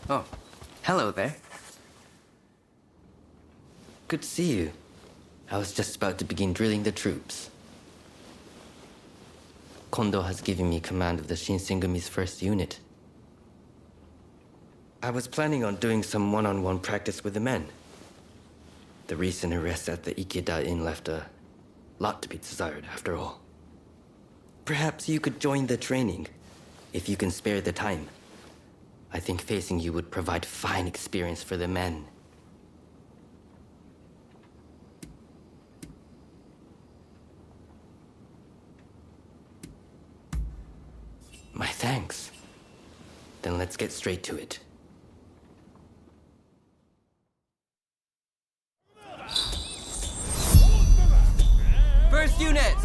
Oh, hello there. Good to see you. I was just about to begin drilling the troops. Kondo has given me command of the Shinsengumi's first unit. I was planning on doing some one-on-one practice with the men. The recent arrest at the Ikeda Inn left a lot to be desired, after all. Perhaps you could join the training, if you can spare the time. I think facing you would provide fine experience for the men. My thanks. Then let's get straight to it. First unit!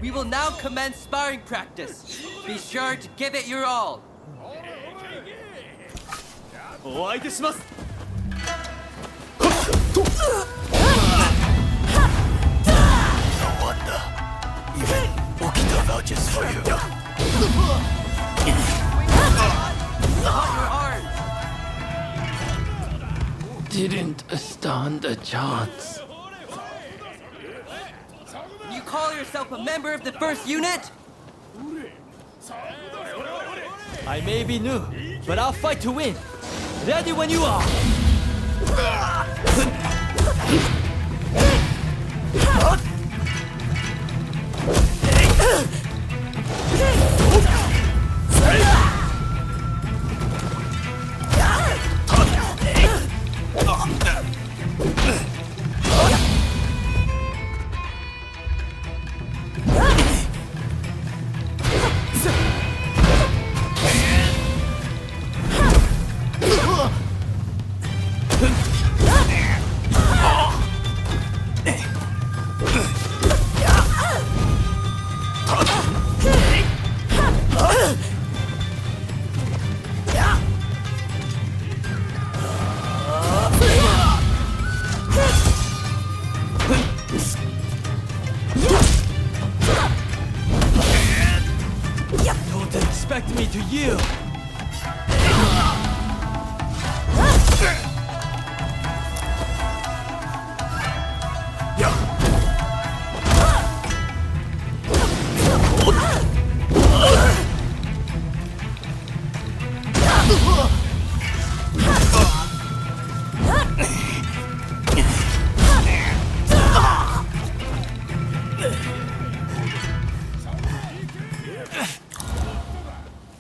We will now commence sparring practice. Be sure to give it your all. No wonder. Even Okita vouches for you. Not your arms. Didn't stand a chance. You call yourself a member of the first unit? I may be new, but I'll fight to win. Ready when you are. Don't expect me to yield.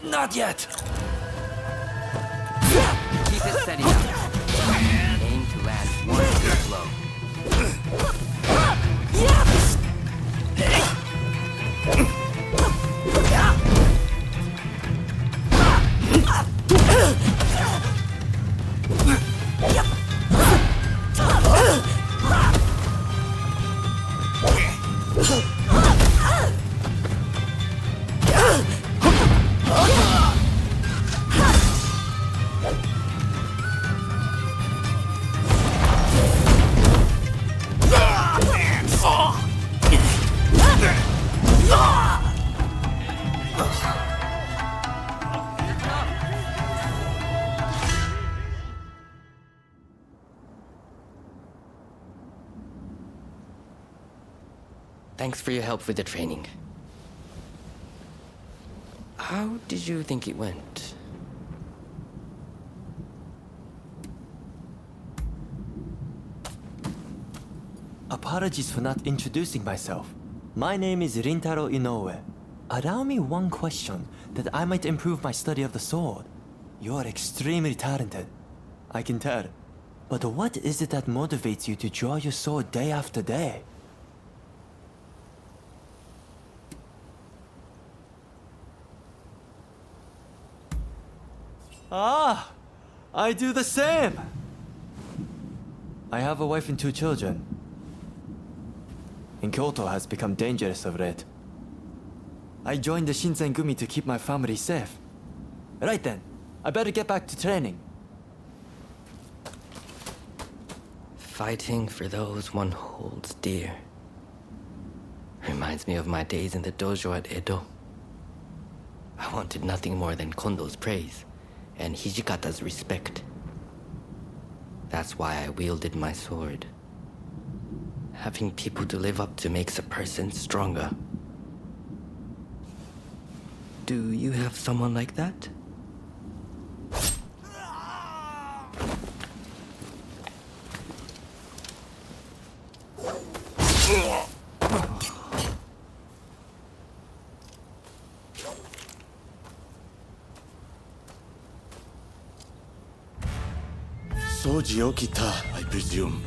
Not yet. Keep it steady now. Aim to land one good blow. Thanks for your help with the training. How did you think it went? Apologies for not introducing myself. My name is Rintaro Inoue. Allow me one question that I might improve my study of the sword. You're extremely talented, I can tell. But what is it that motivates you to draw your sword day after day? Ah, I do the same. I have a wife and 2 children. And Kyoto has become dangerous of late. I joined the Shinsengumi to keep my family safe. Right then, I better get back to training. Fighting for those one holds dear. Reminds me of my days in the dojo at Edo. I wanted nothing more than Kondo's praise and Hijikata's respect. That's why I wielded my sword. Having people to live up to makes a person stronger. Do you have someone like that? Soji Okita, I presume.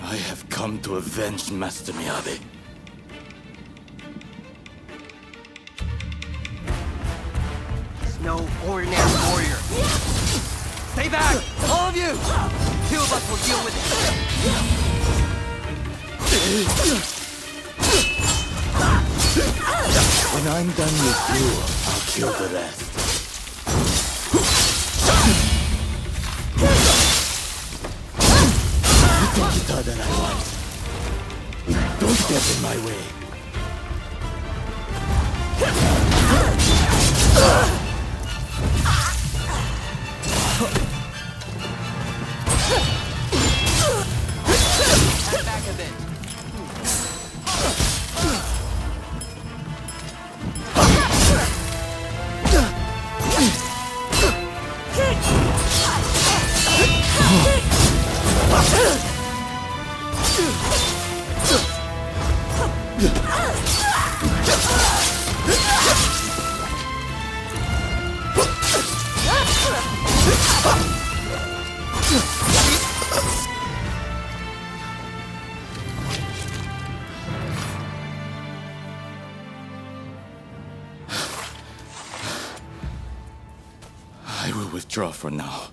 I have come to avenge Master Miyabi. He's no ordinary warrior. Stay back! All of you! 2 of us will deal with it. When I'm done with you, I'll kill the rest. You think it's harder than I want. Don't get in my way. Head back a bit. I will withdraw for now.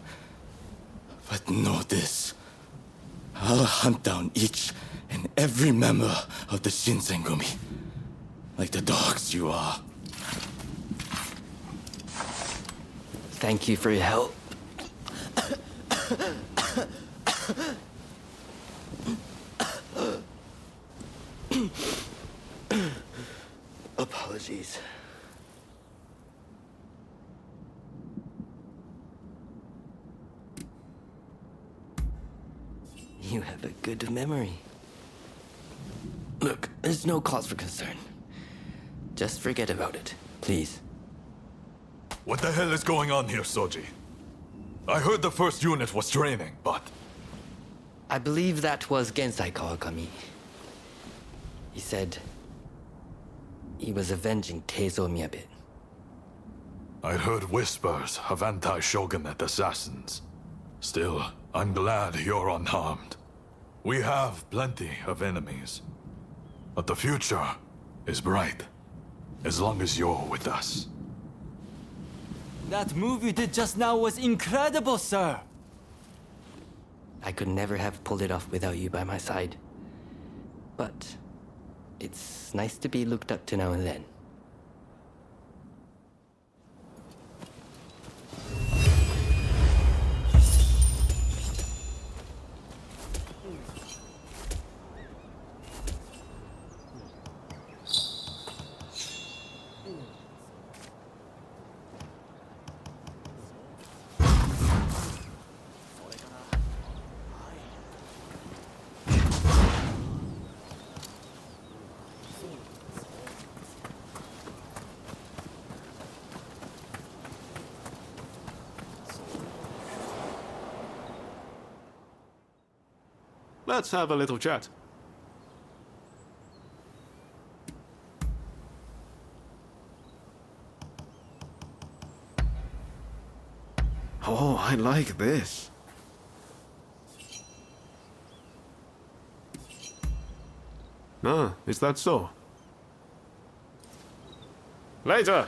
But know this. I'll hunt down each and every member of the Shinsengumi. Like the dogs you are. Thank you for your help. Apologies. You have a good memory. Look, there's no cause for concern. Just forget about it, please. What the hell is going on here, Soji? I heard the first unit was training, but... I believe that was Genzui Kawakami. He said he was avenging Teizo Miyabi. I heard whispers of anti-shogunate assassins. Still, I'm glad you're unharmed. We have plenty of enemies. But the future is bright, as long as you're with us. That move you did just now was incredible, sir! I could never have pulled it off without you by my side. But it's nice to be looked up to now and then. Let's have a little chat. Oh, I like this. Ah, is that so? Later!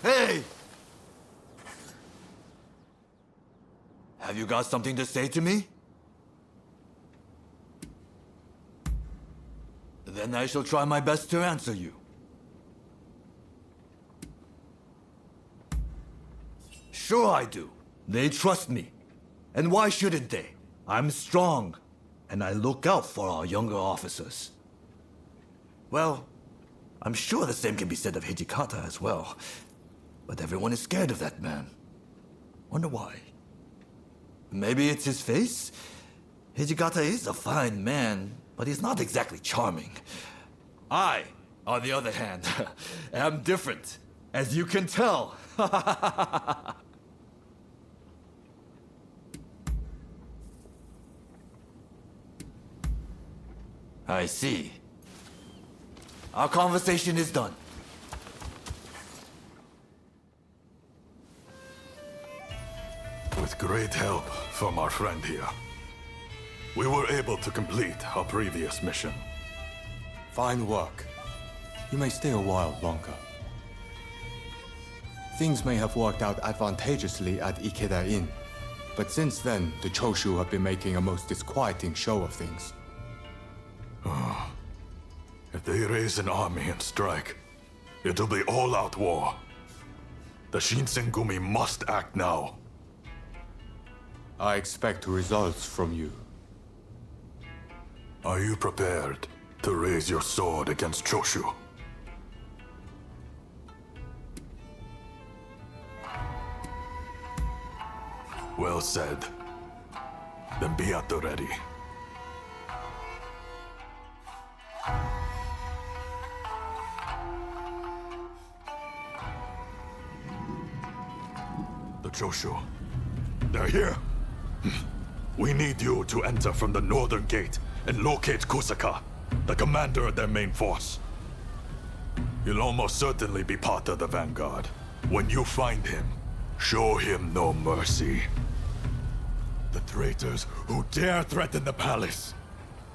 Hey! Have you got something to say to me? Then I shall try my best to answer you. Sure I do. They trust me. And why shouldn't they? I'm strong, and I look out for our younger officers. Well, I'm sure the same can be said of Hijikata as well. But everyone is scared of that man. Wonder why? Maybe it's his face? Hijikata is a fine man, but he's not exactly charming. I, on the other hand, am different, as you can tell. I see. Our conversation is done. With great help from our friend here, we were able to complete our previous mission. Fine work. You may stay a while longer. Things may have worked out advantageously at Ikeda Inn, but since then, the Choshu have been making a most disquieting show of things. If they raise an army and strike, it'll be all-out war. The Shinsengumi must act now. I expect results from you. Are you prepared to raise your sword against Choshu? Well said. Then be at the ready. The Choshu. They're here. We need you to enter from the northern gate and locate Kusaka, the commander of their main force. He'll almost certainly be part of the vanguard. When you find him, show him no mercy. The traitors who dare threaten the palace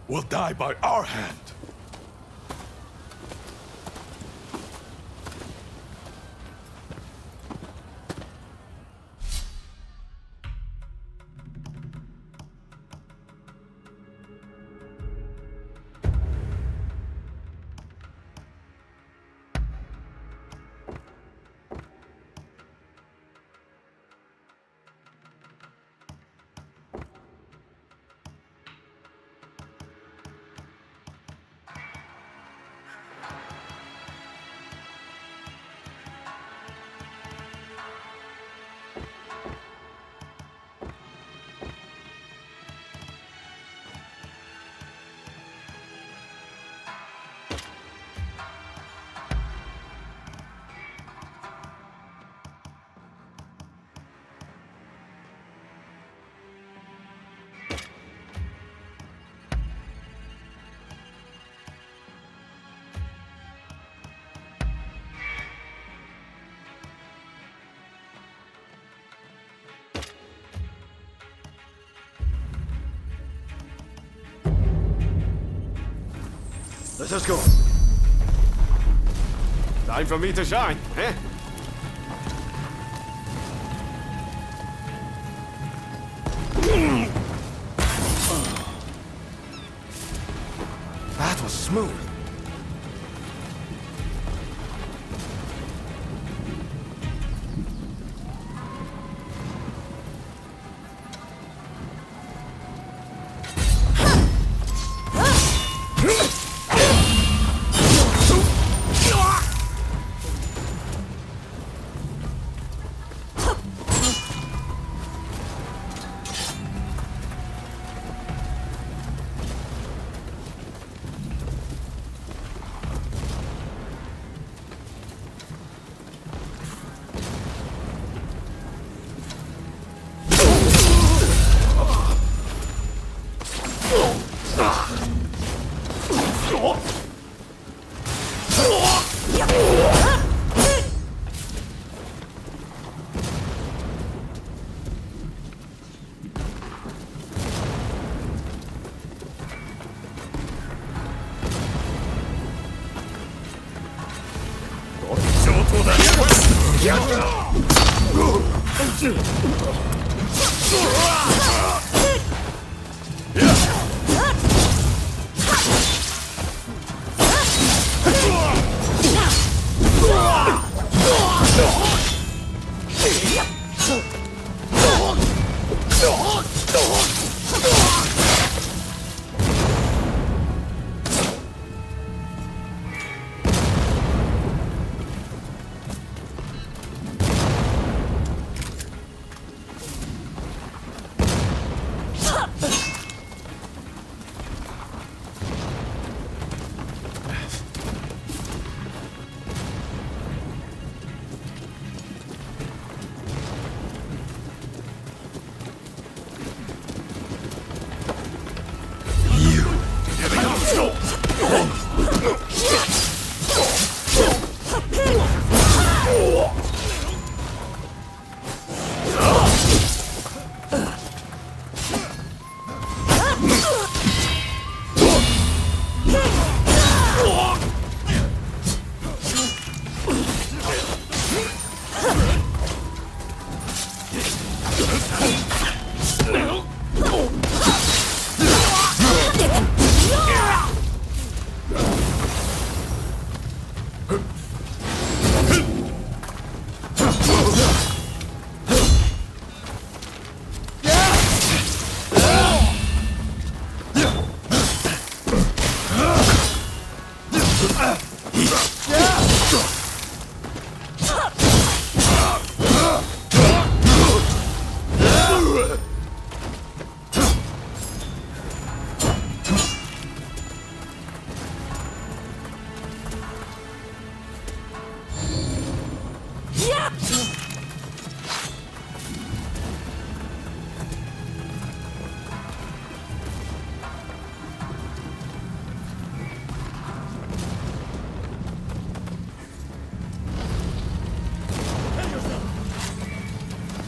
will die by our hand. Let us go. Time for me to shine, eh? That was smooth.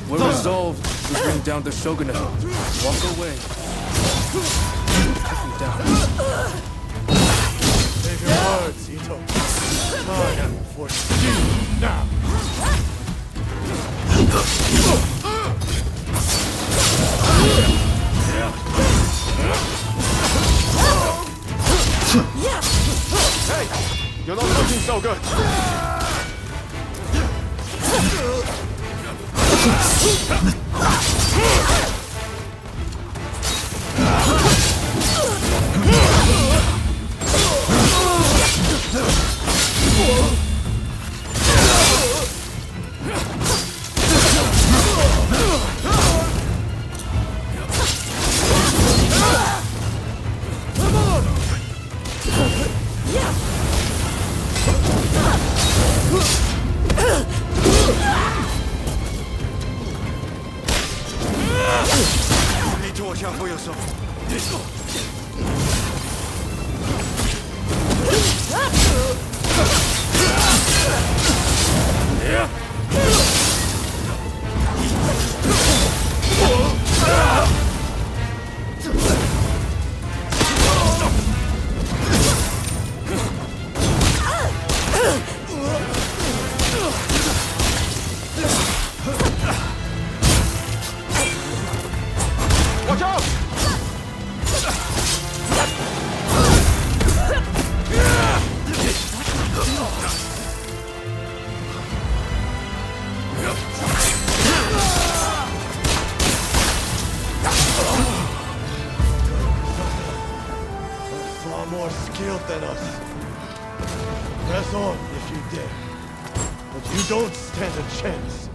We're resolved to bring down the shogunate. Walk away. Take me down. Save your words, Ito. I am forced you now. Hey! You're not looking so good! are more skilled than us. Press on if you dare. But you don't stand a chance.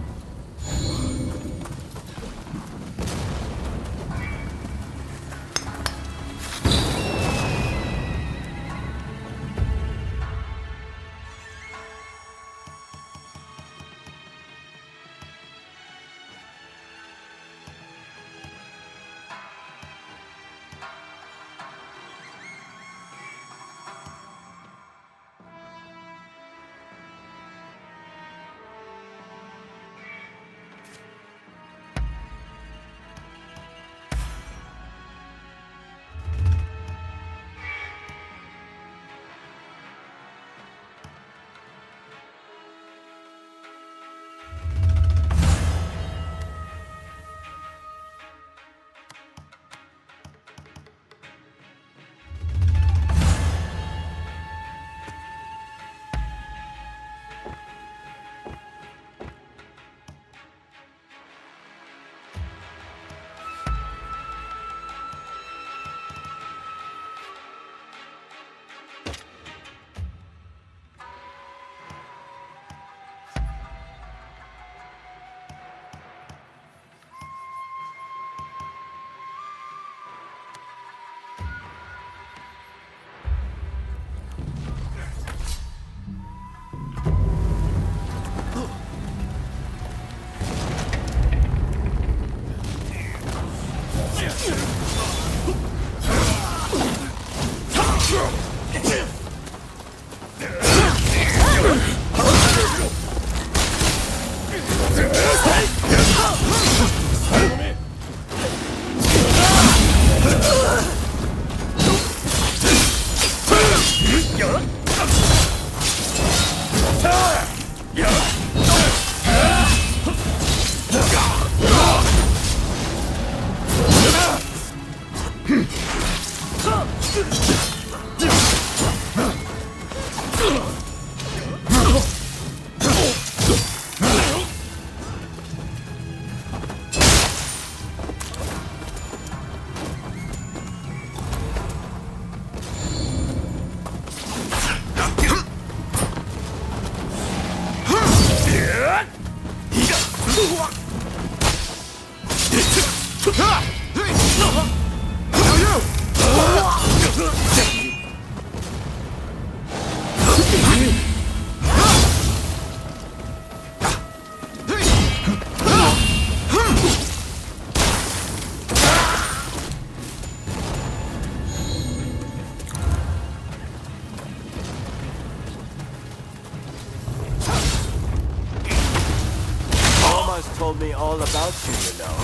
Told me all about you, you know.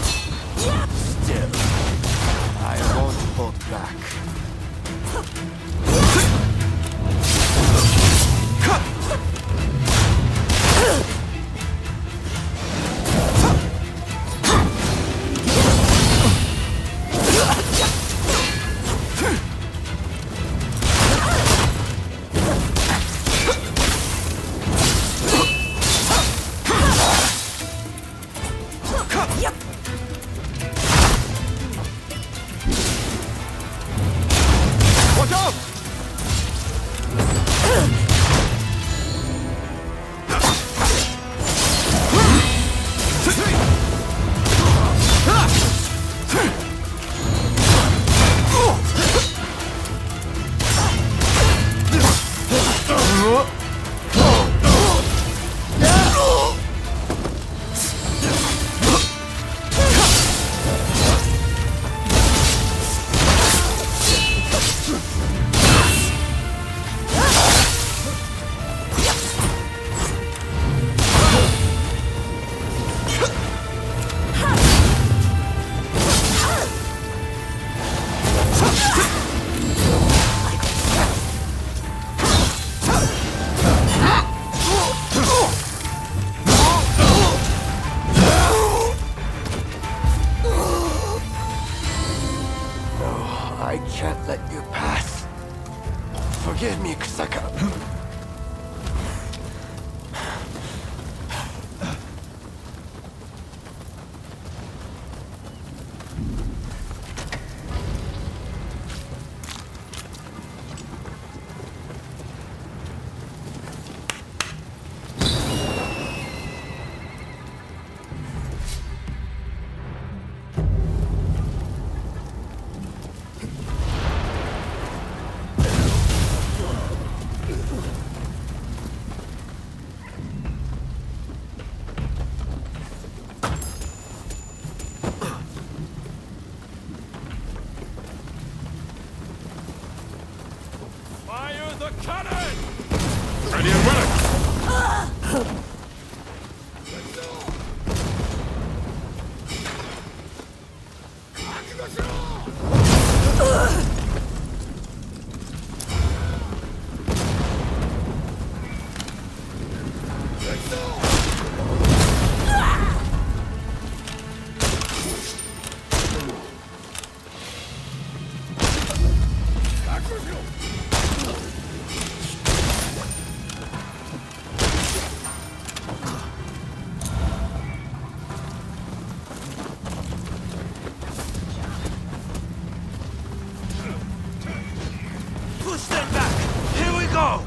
Still, I won't hold back. I can't let you pass. Forgive me, Kusaka. the cannon! Ready and willing! Push them back! Here we go!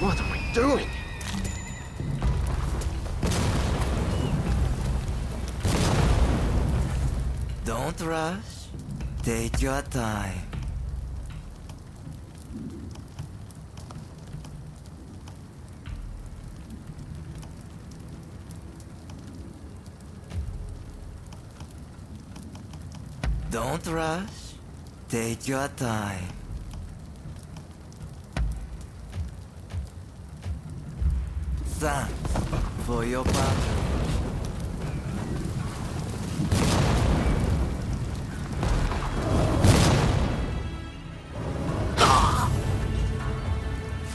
What are we doing? Don't rush. Take your time. Don't rush. Take your time. Thanks for your patronage.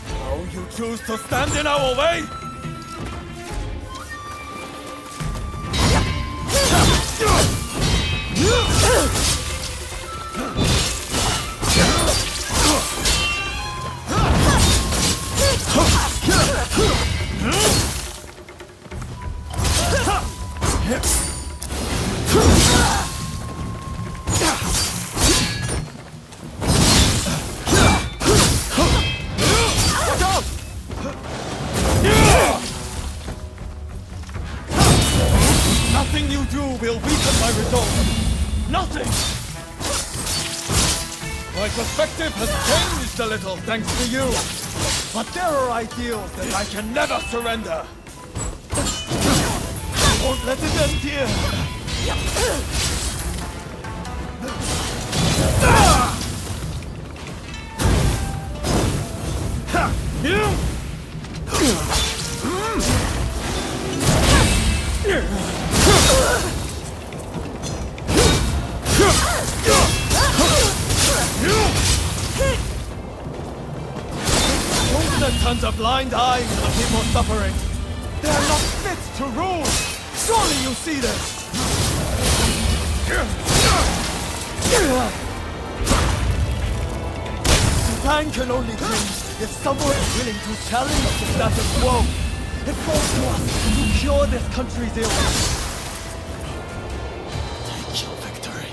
Now you choose to stand in our way? perspective has changed a little thanks to you. But there are ideals that I can never surrender. I won't let it end here. Don't let tons of blind eyes to the people suffering. They are not fit to rule. Surely you see this. Time can only change if someone is willing to challenge the status quo. It falls to us to cure this country's ills. Take your victory.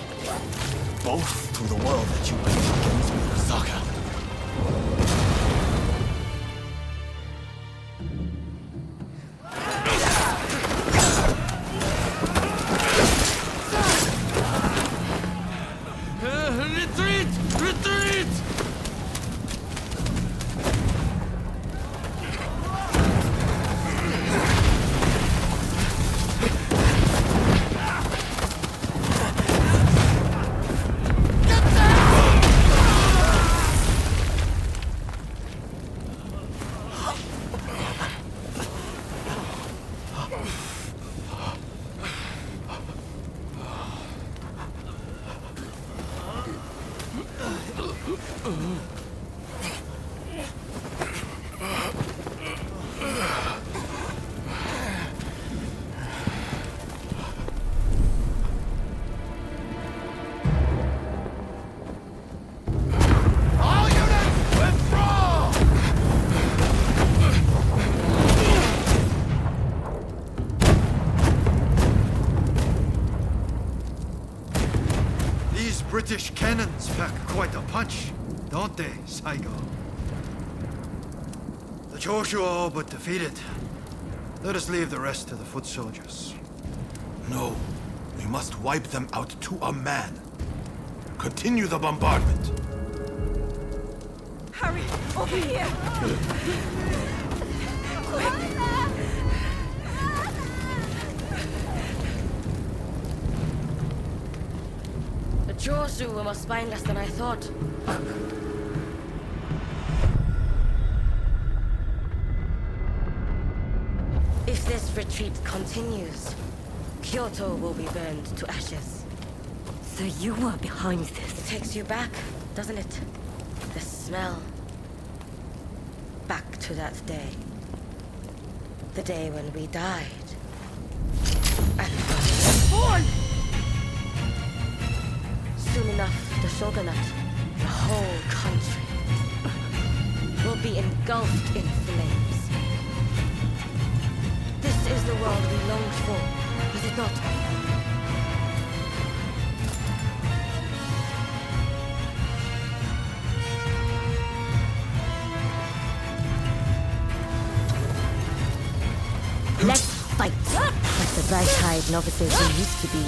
Both to the world that you bring against me, Kusaka. Retreat! Retreat! British cannons pack quite a punch, don't they, Saigo? The Choshu are all but defeated. Let us leave the rest to the foot soldiers. No, we must wipe them out to a man. Continue the bombardment. Hurry, over here! Quick! The Choshu were more spineless than I thought. If this retreat continues, Kyoto will be burned to ashes. So you were behind this? It takes you back, doesn't it? The smell. Back to that day. The day when we died. And was born! Soon enough, the shogunate, the whole country, will be engulfed in flames. This is the world we longed for, is it not? Let's fight! Like the bright-eyed novices we used to be.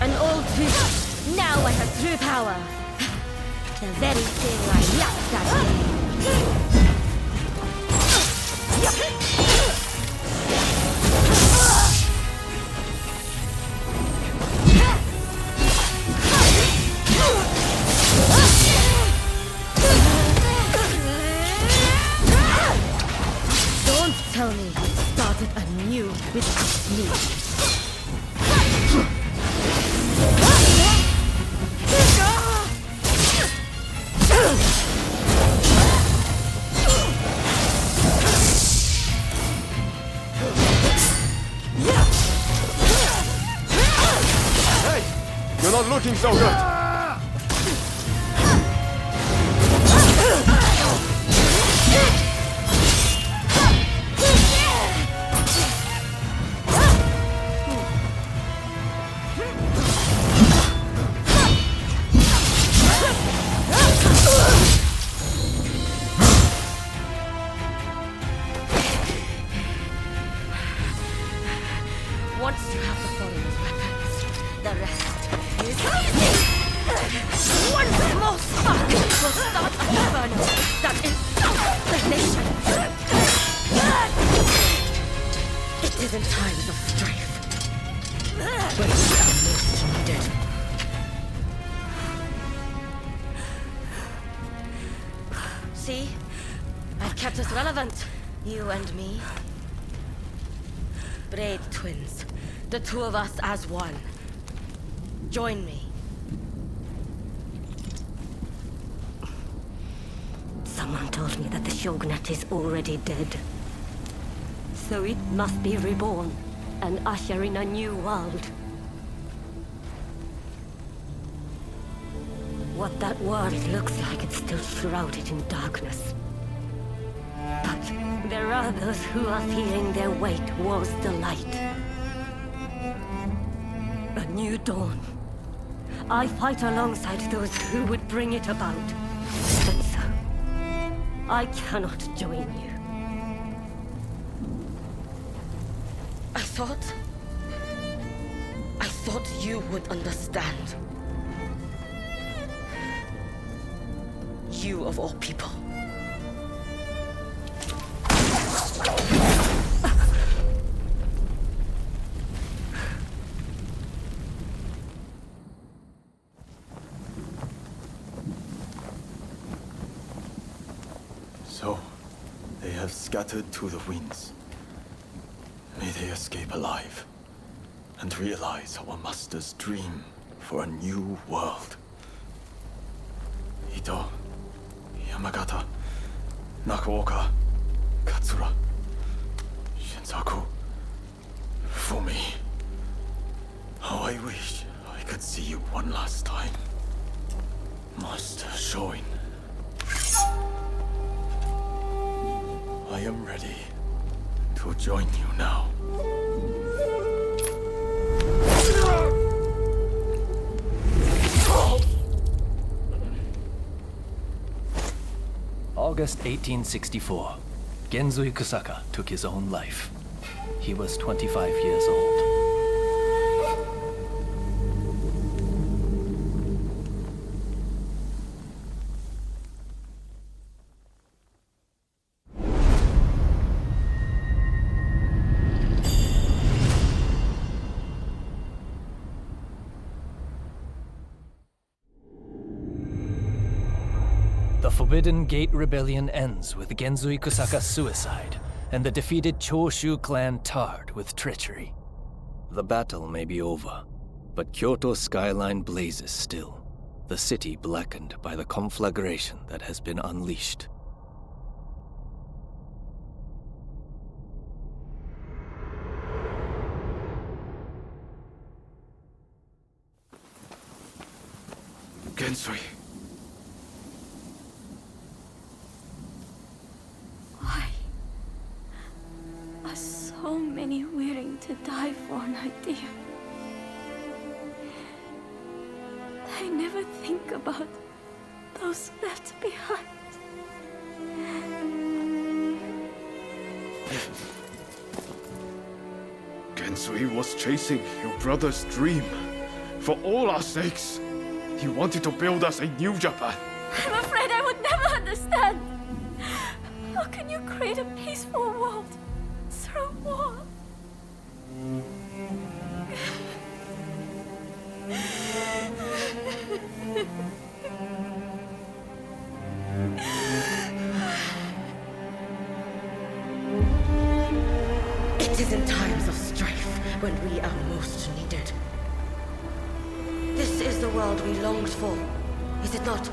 An old trick. Now I have true power. The very thing I lacked at so good! Once you have the foreigner's weapons, the rest is easy! One small spark will start an inferno that insults the nation! It is in times of strife when we are most needed. See? I've kept us relevant, you and me. Braid twins. The two of us as one. Join me. Someone told me that the shogunate is already dead. So it must be reborn and usher in a new world. What that world looks like, it's still shrouded in darkness. But there are those who are feeling their way towards the light. A new dawn. I fight alongside those who would bring it about. And so, I cannot join you. I thought you would understand. You of all people. So, they have scattered to the winds. May they escape alive, and realize our master's dream for a new world. Ito, Yamagata, Nakaoka, Katsura, Shinsaku. For me, how I wish I could see you one last time. Master Shoin. I am ready to join you now. August 1864. Genzui Kusaka took his own life. He was 25 years old. The Forbidden Gate Rebellion ends with Genzui Kusaka's suicide, and the defeated Choshu clan tarred with treachery. The battle may be over, but Kyoto's skyline blazes still, the city blackened by the conflagration that has been unleashed. Genzui. Why are so many willing to die for an idea? They never think about those left behind. Genzui was chasing your brother's dream. For all our sakes, he wanted to build us a new Japan. I'm afraid I would never understand. How can you create a peaceful world through war? It is in times of strife when we are most needed. This is the world we longed for, is it not?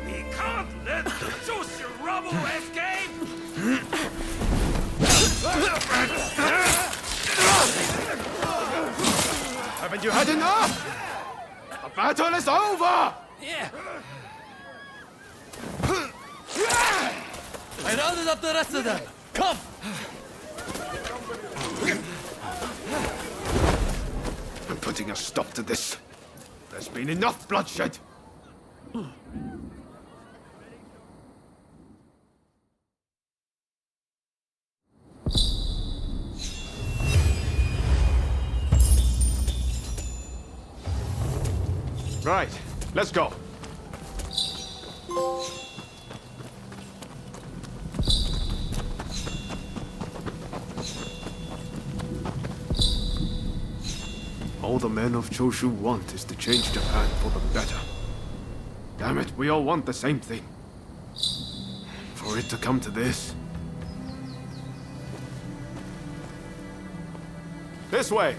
We can't let the Joshi rubble escape! Haven't you had enough? The battle is over! Yeah. I rounded up the rest of them. Come! I'm putting a stop to this. There's been enough bloodshed. Right, let's go. All the men of Choshu want is to change Japan for the better. Damn it, we all want the same thing. For it to come to this. This way!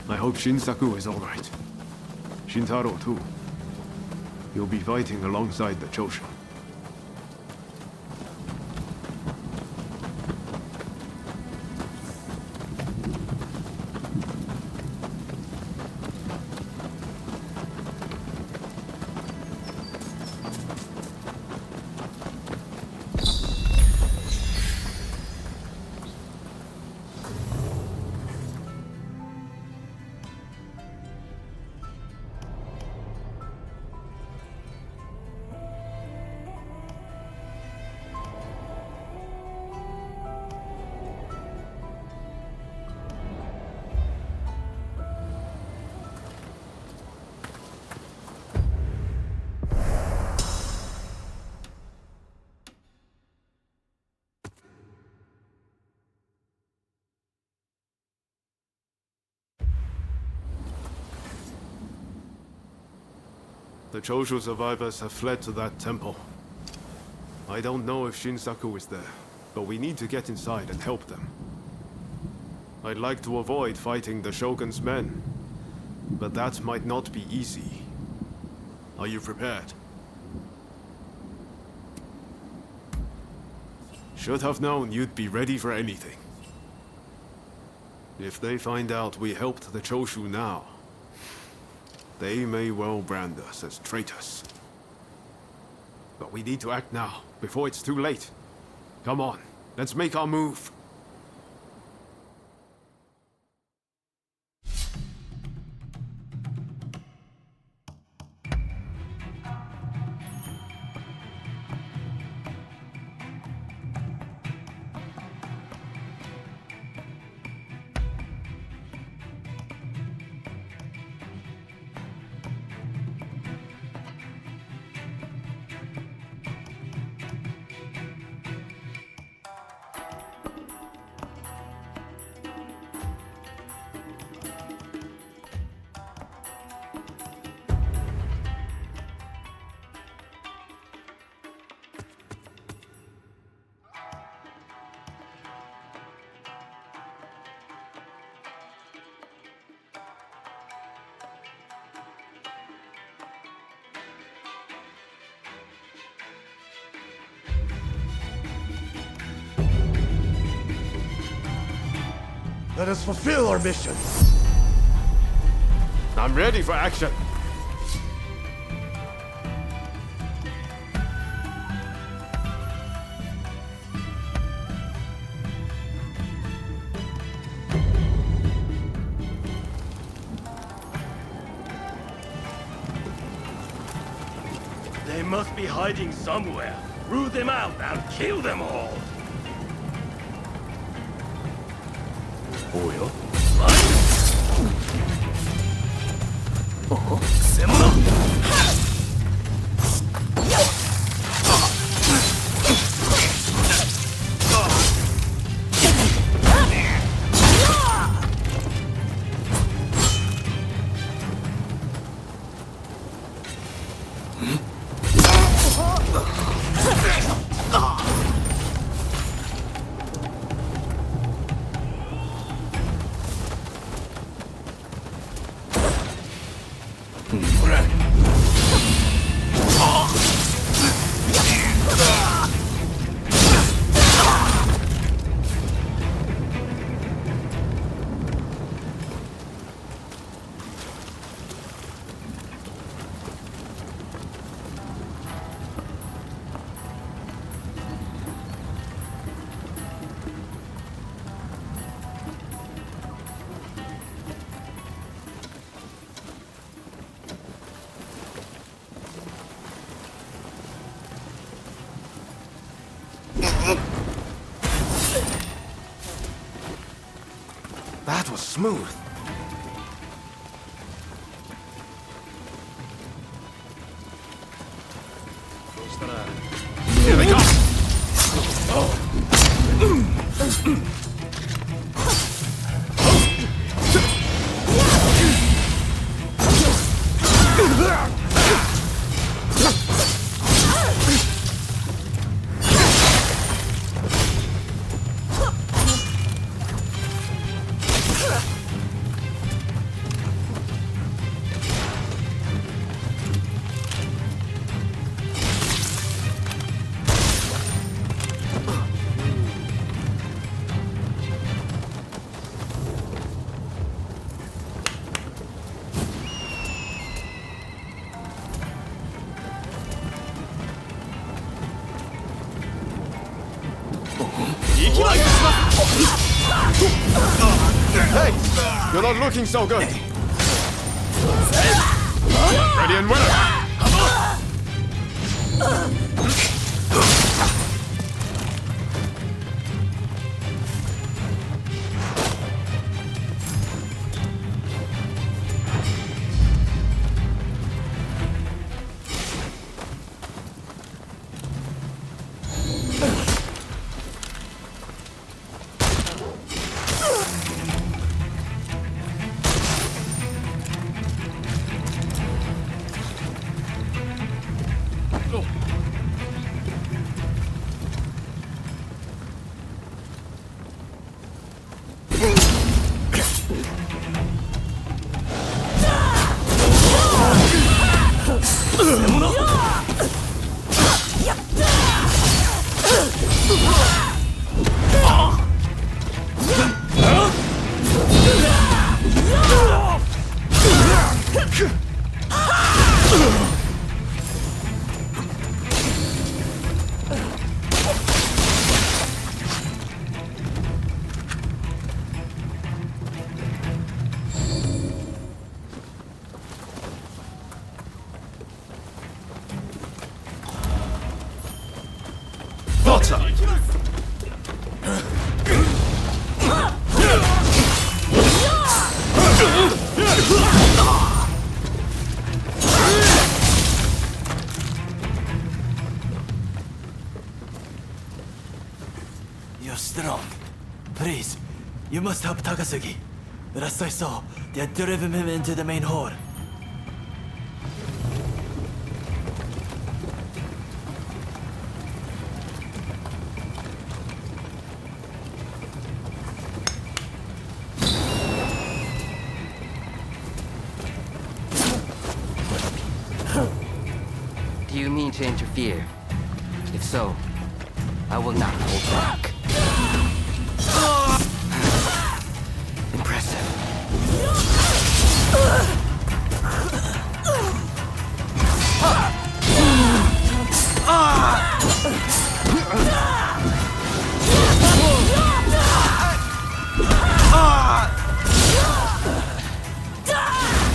I hope Shinsaku is alright. Shintaro too. He'll be fighting alongside the Choshu. The Choshu survivors have fled to that temple. I don't know if Shinsaku is there, but we need to get inside and help them. I'd like to avoid fighting the Shogun's men, but that might not be easy. Are you prepared? Should have known you'd be ready for anything. If they find out we helped the Choshu now, they may well brand us as traitors. But we need to act now, before it's too late. Come on, let's make our move. Let us fulfill our mission. I'm ready for action. They must be hiding somewhere. Root them out and kill them all. おうよ。くせ者。That was smooth. Here they come! Hey! You're not looking so good! Ready and winner! You're strong. Please, you must help Takasugi. Last I saw, they had driven him into the main hall. Do you mean to interfere? If so, I will not hold back. Impressive.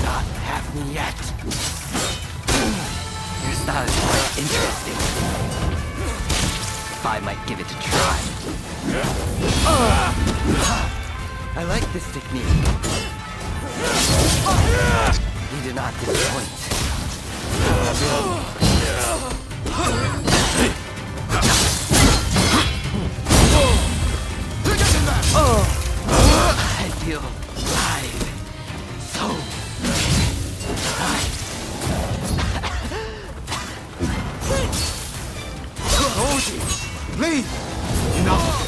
Not have me yet. Your style is quite interesting. I might give it a try. I like this technique. You do not disappoint. I feel alive. So alive. Told you! Leave! Enough!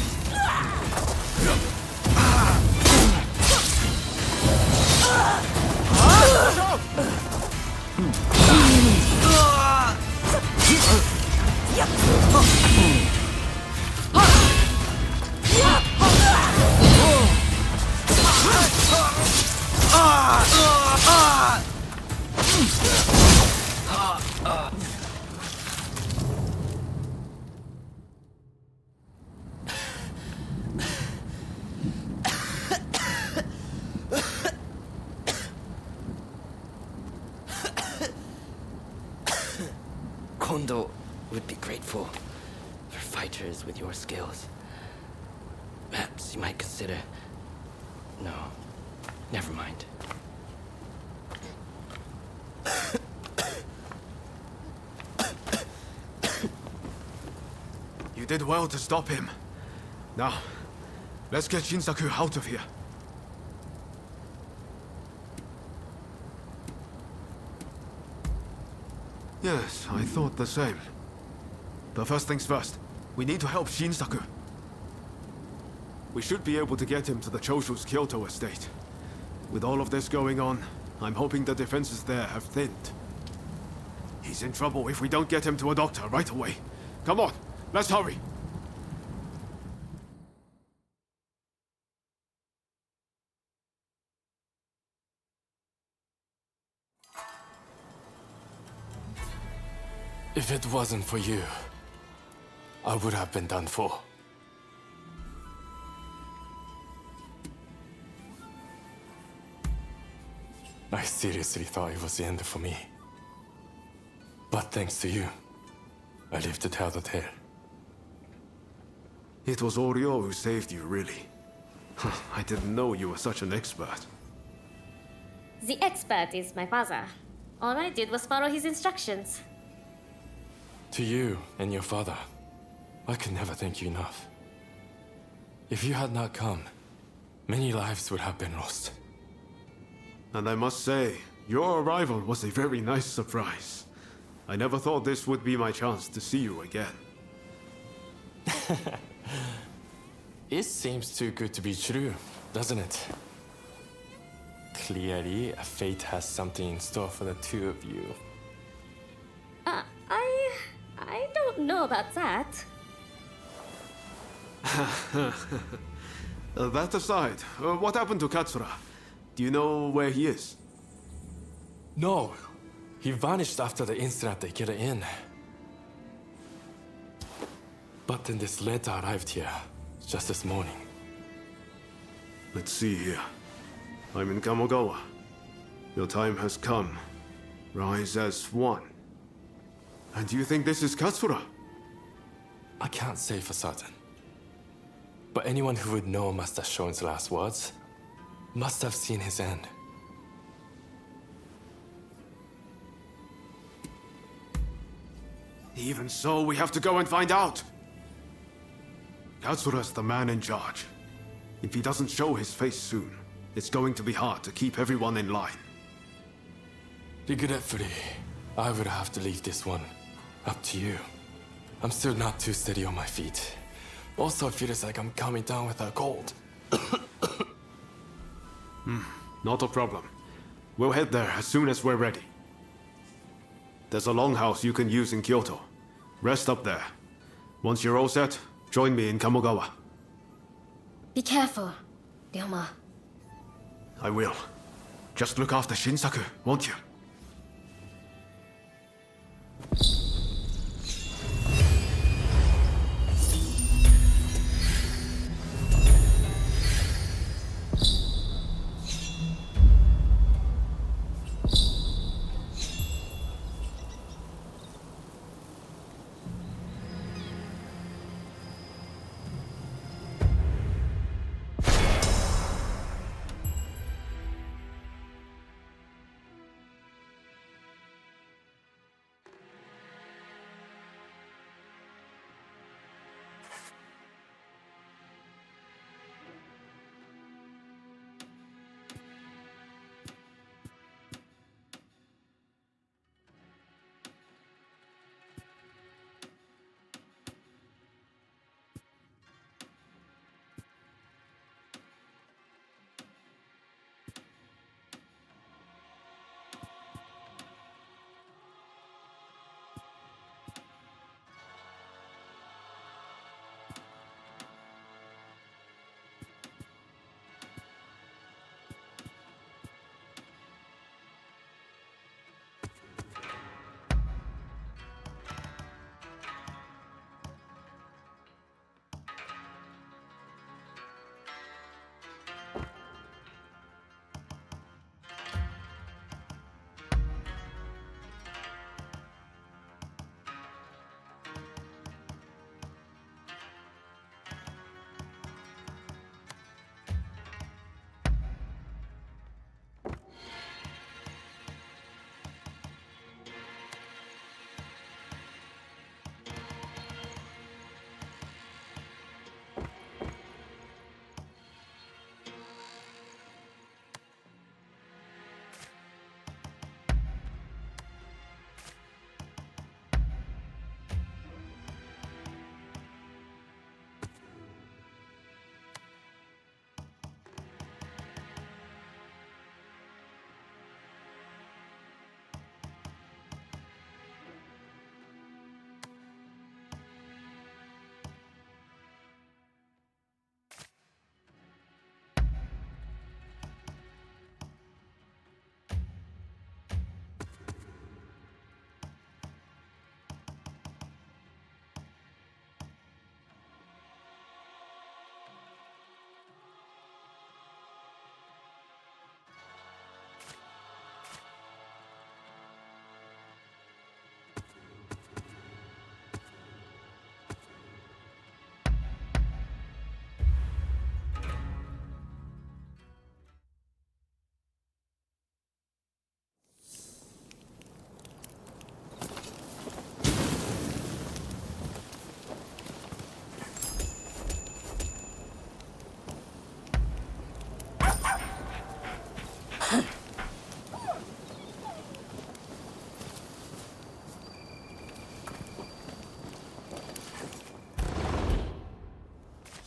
Kondo would be grateful for fighters with your skills. Perhaps you might consider... No, never mind. You did well to stop him. Now, let's get Shinsaku out of here. Yes, I thought the same. But first things first, we need to help Shinsaku. We should be able to get him to the Choshu's Kyoto estate. With all of this going on, I'm hoping the defenses there have thinned. He's in trouble if we don't get him to a doctor right away. Come on, let's hurry! If it wasn't for you, I would have been done for. I seriously thought it was the end for me. But thanks to you, I lived to tell the tale. It was Oryo who saved you, really. I didn't know you were such an expert. The expert is my father. All I did was follow his instructions. To you and your father, I could never thank you enough. If you had not come, many lives would have been lost. And I must say, your arrival was a very nice surprise. I never thought this would be my chance to see you again. It seems too good to be true, doesn't it? Clearly, fate has something in store for the two of you. I don't know about that. That aside, what happened to Katsura? Do you know where he is? No, he vanished after the incident at the Inn. But then this letter arrived here, just this morning. Let's see here. I'm in Kamogawa. Your time has come. Rise as one. And do you think this is Katsura? I can't say for certain. But anyone who would know Master Shoin's last words must have seen his end. Even so, we have to go and find out. Katsura's the man in charge. If he doesn't show his face soon, it's going to be hard to keep everyone in line. Regretfully, I would have to leave this one up to you. I'm still not too steady on my feet. Also, it feels like I'm coming down with a cold. Not a problem. We'll head there as soon as we're ready. There's a longhouse you can use in Kyoto. Rest up there. Once you're all set, join me in Kamogawa. Be careful, Ryoma. I will. Just look after Shinsaku, won't you?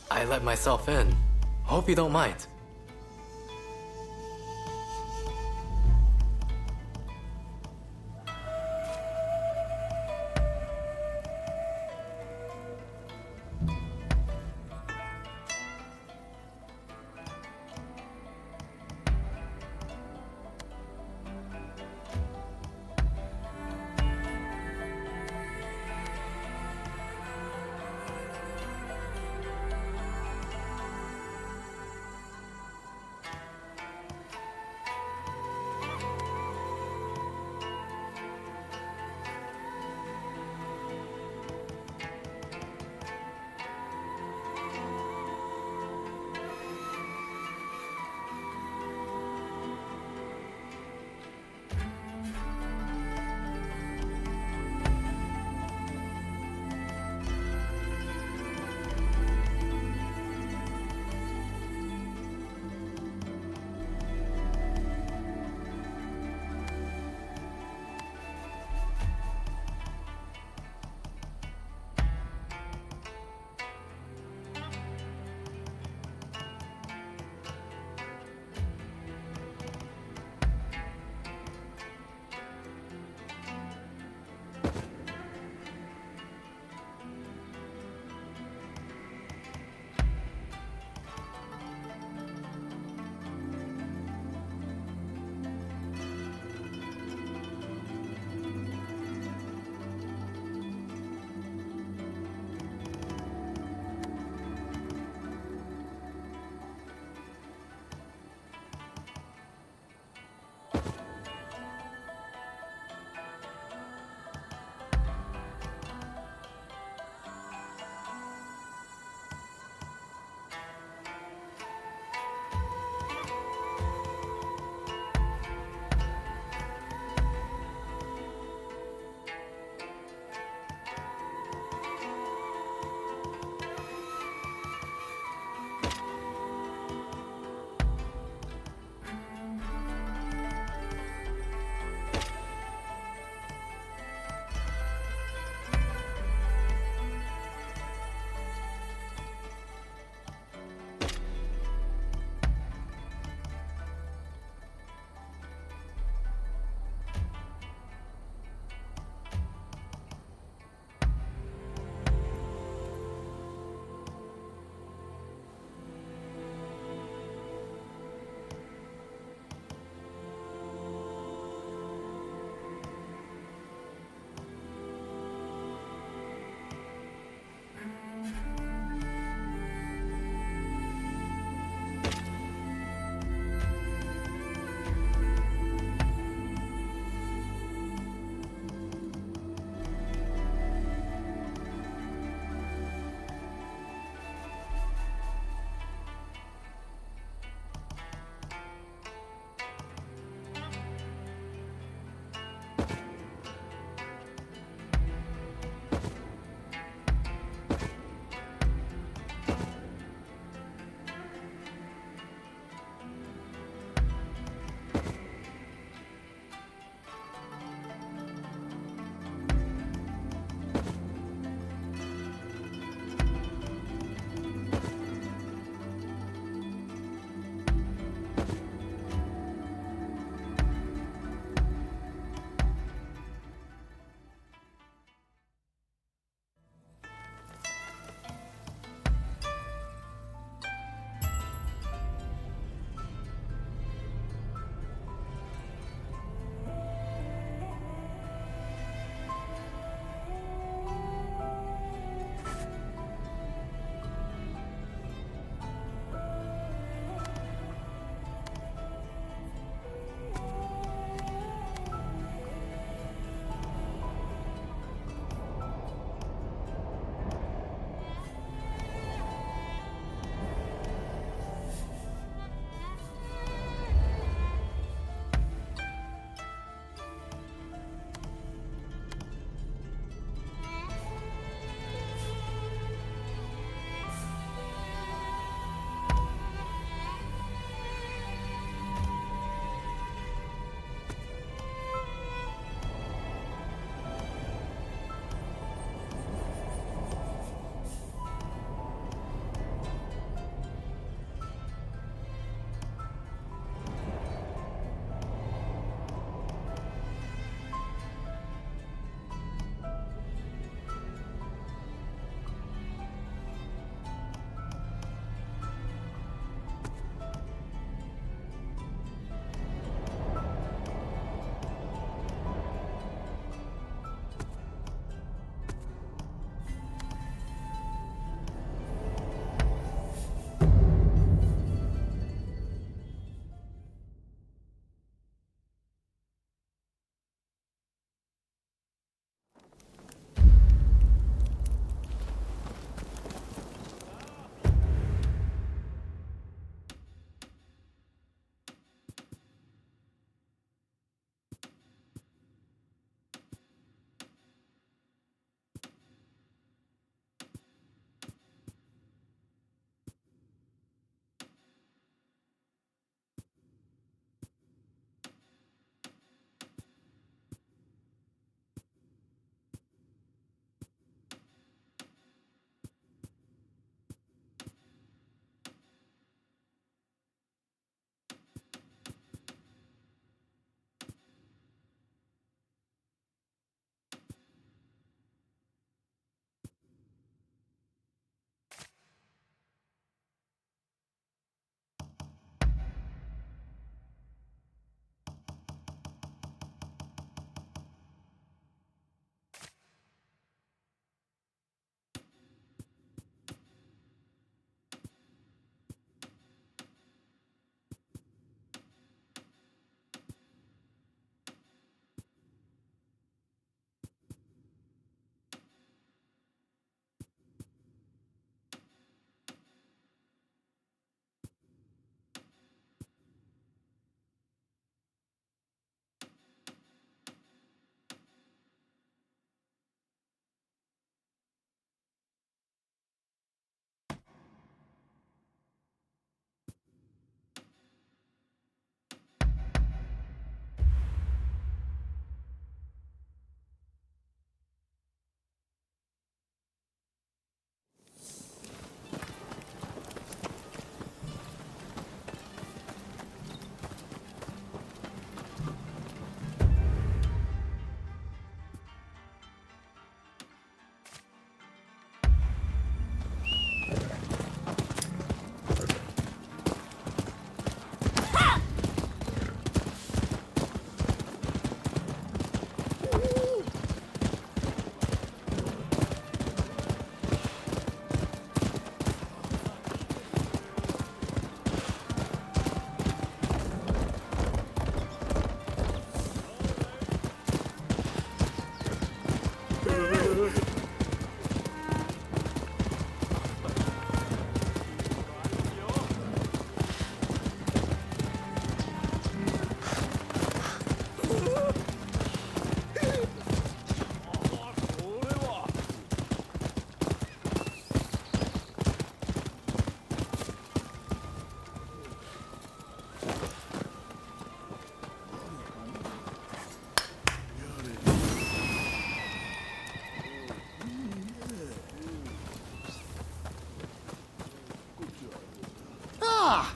I let myself in. Hope you don't mind.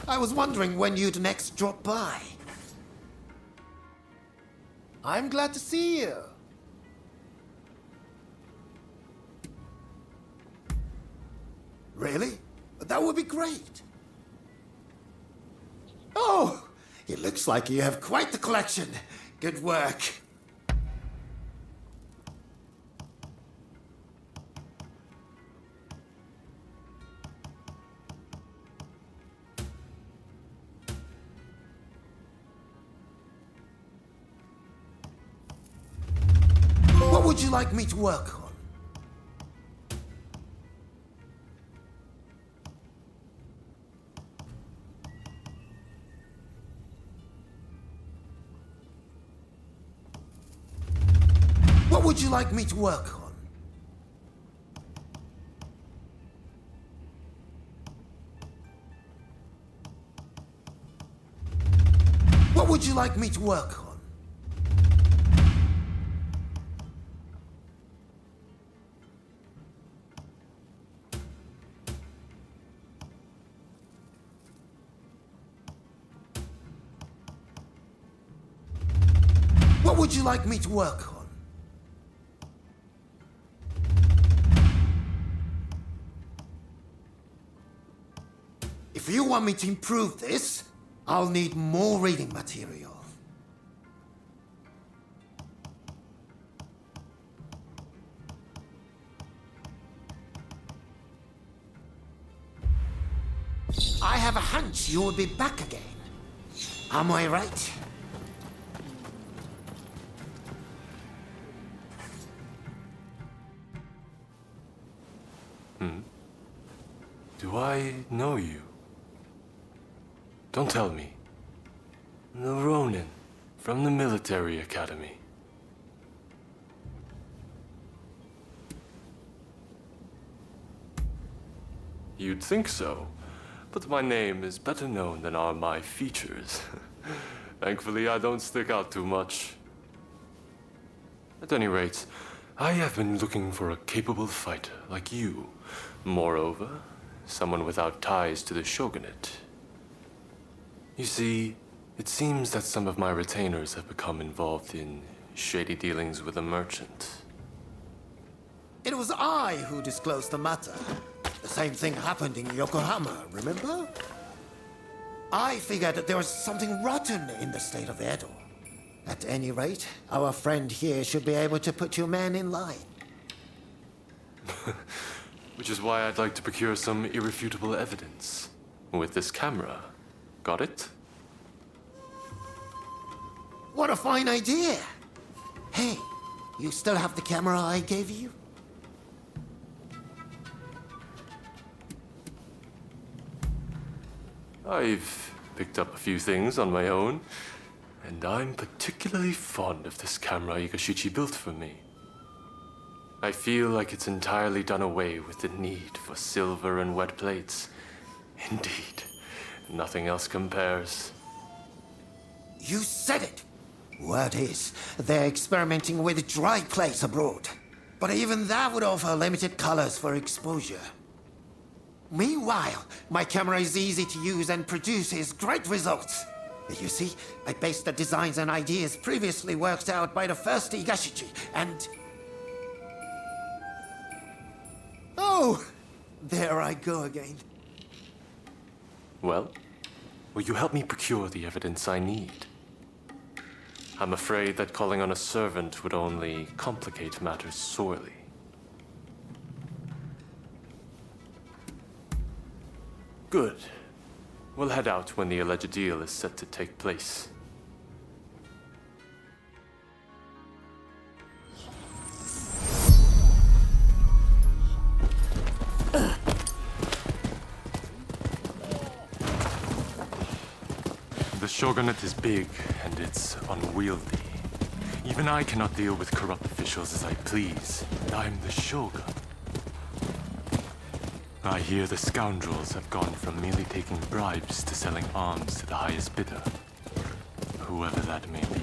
I was wondering when you'd next drop by. I'm glad to see you. Really? That would be great. Oh, it looks like you have quite the collection. Good work. What would you like me to work on? What would you like me to work on? What would you like me to work on? What would you like me to work on? If you want me to improve this, I'll need more reading material. I have a hunch you will be back again. Am I right? Do I know you? Don't tell me. The Ronin from the military academy. You'd think so, but my name is better known than are my features. Thankfully, I don't stick out too much. At any rate, I have been looking for a capable fighter like you. Moreover, someone without ties to the shogunate. You see, it seems that some of my retainers have become involved in shady dealings with a merchant. It was I who disclosed the matter. The same thing happened in Yokohama, remember? I figured that there was something rotten in the state of Edo. At any rate, our friend here should be able to put your man in line. Which is why I'd like to procure some irrefutable evidence. With this camera. Got it? What a fine idea! Hey, you still have the camera I gave you? I've picked up a few things on my own, and I'm particularly fond of this camera Igashichi built for me. I feel like it's entirely done away with the need for silver and wet plates. Indeed, nothing else compares. You said it! Word is, they're experimenting with dry plates abroad. But even that would offer limited colors for exposure. Meanwhile, my camera is easy to use and produces great results. You see, I based the designs and ideas previously worked out by the first Igashichi, and... Oh! There I go again. Well, will you help me procure the evidence I need? I'm afraid that calling on a servant would only complicate matters sorely. Good. We'll head out when the alleged deal is set to take place. The shogunate is big, and it's unwieldy. Even I cannot deal with corrupt officials as I please, and I'm the shogun. I hear the scoundrels have gone from merely taking bribes to selling arms to the highest bidder, whoever that may be.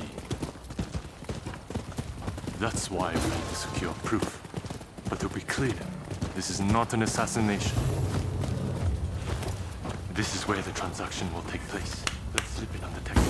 That's why we need to secure proof. But to be clear, this is not an assassination. This is where the transaction will take place. Let's slip in undetected.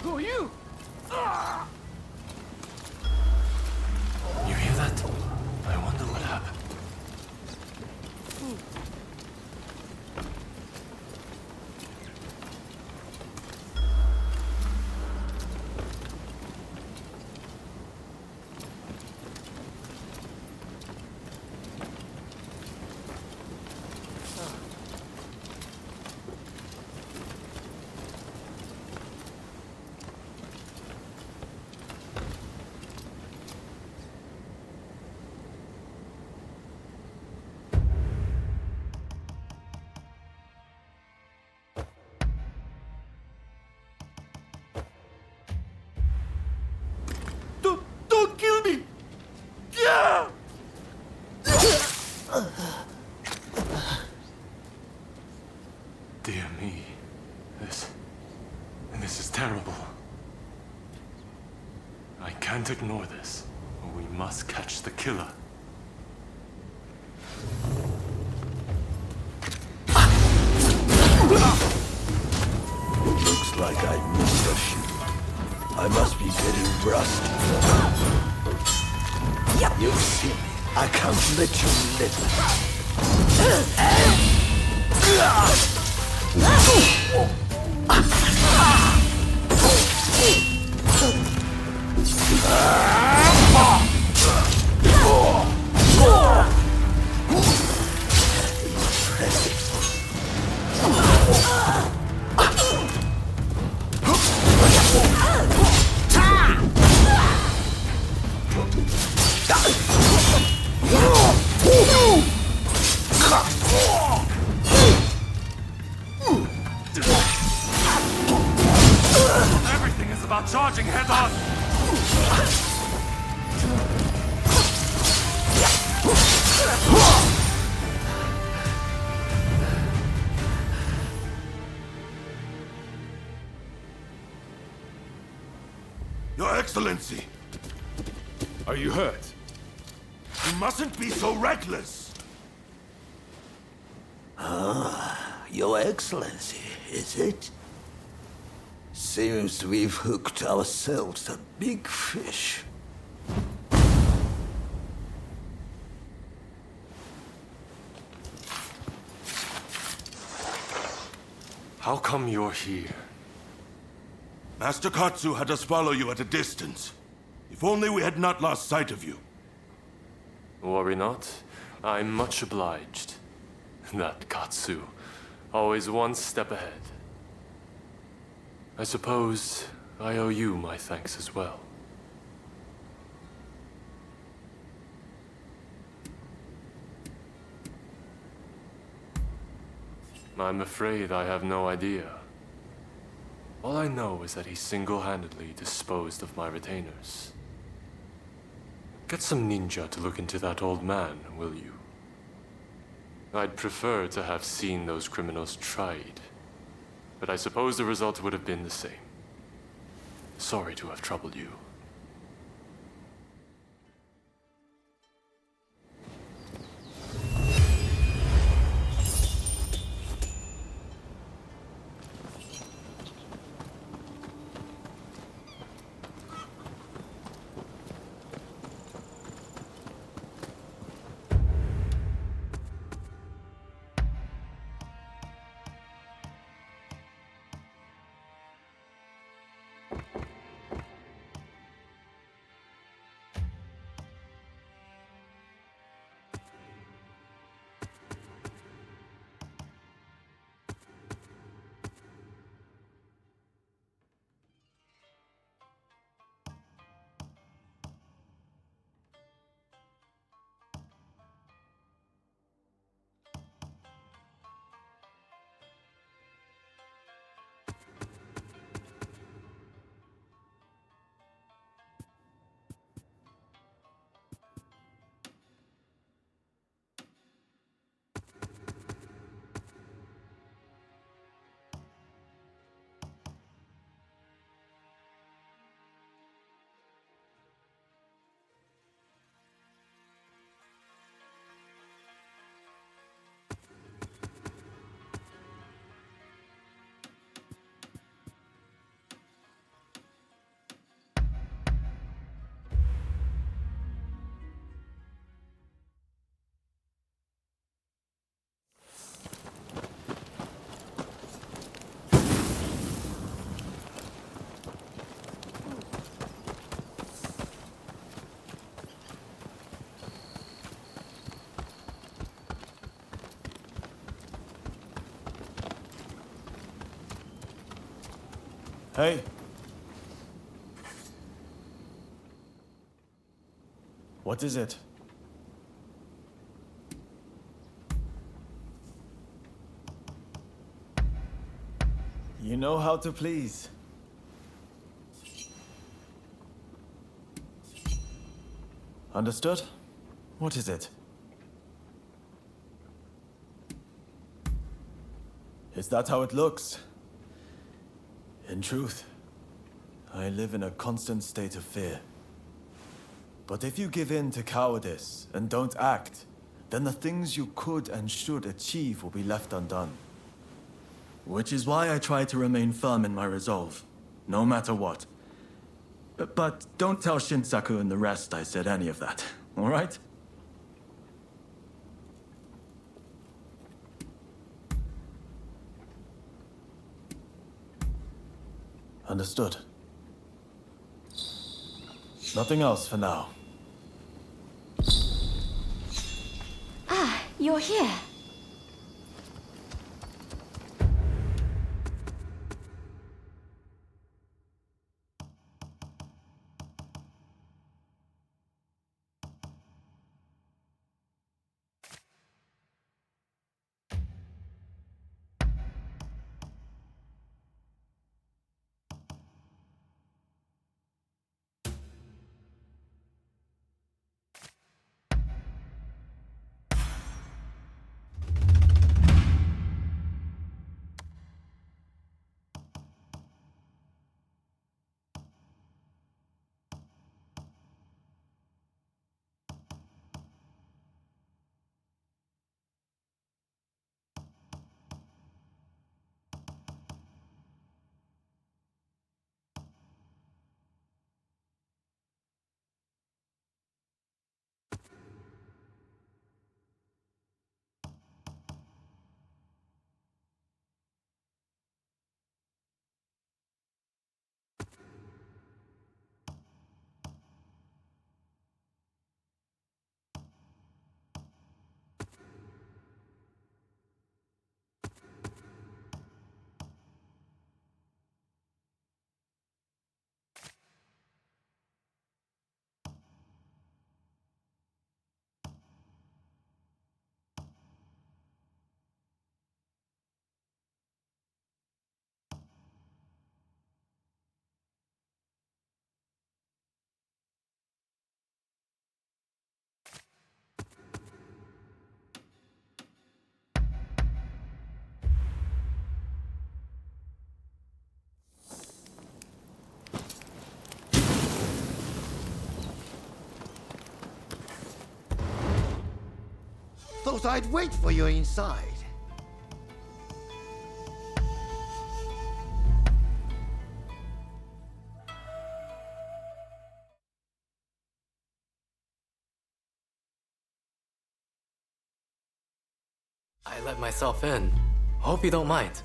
Who are you? You hear that? I wonder what happened. Don't kill me! Yeah! Dear me. This is terrible. I can't ignore this. We must catch the killer. Looks like I missed a few. I must be getting rusty. You see me. I can't let you live. Everything is about charging head on! Your Excellency! Are you hurt? You mustn't be so reckless! Your Excellency, is it? Seems we've hooked ourselves a big fish. How come you're here? Master Katsu had us follow you at a distance. If only we had not lost sight of you. Worry not. I'm much obliged. That Katsu, always one step ahead. I suppose I owe you my thanks as well. I'm afraid I have no idea. All I know is that he single-handedly disposed of my retainers. Get some ninja to look into that old man, will you? I'd prefer to have seen those criminals tried, but I suppose the result would have been the same. Sorry to have troubled you. Hey. What is it? You know how to please. Understood? What is it? Is that how it looks? In truth, I live in a constant state of fear. But if you give in to cowardice and don't act, then the things you could and should achieve will be left undone. Which is why I try to remain firm in my resolve, no matter what. But don't tell Shinsaku and the rest I said any of that, all right? Understood. Nothing else for now. Ah, you're here. thought I'd wait for you inside. I let myself in. Hope you don't mind.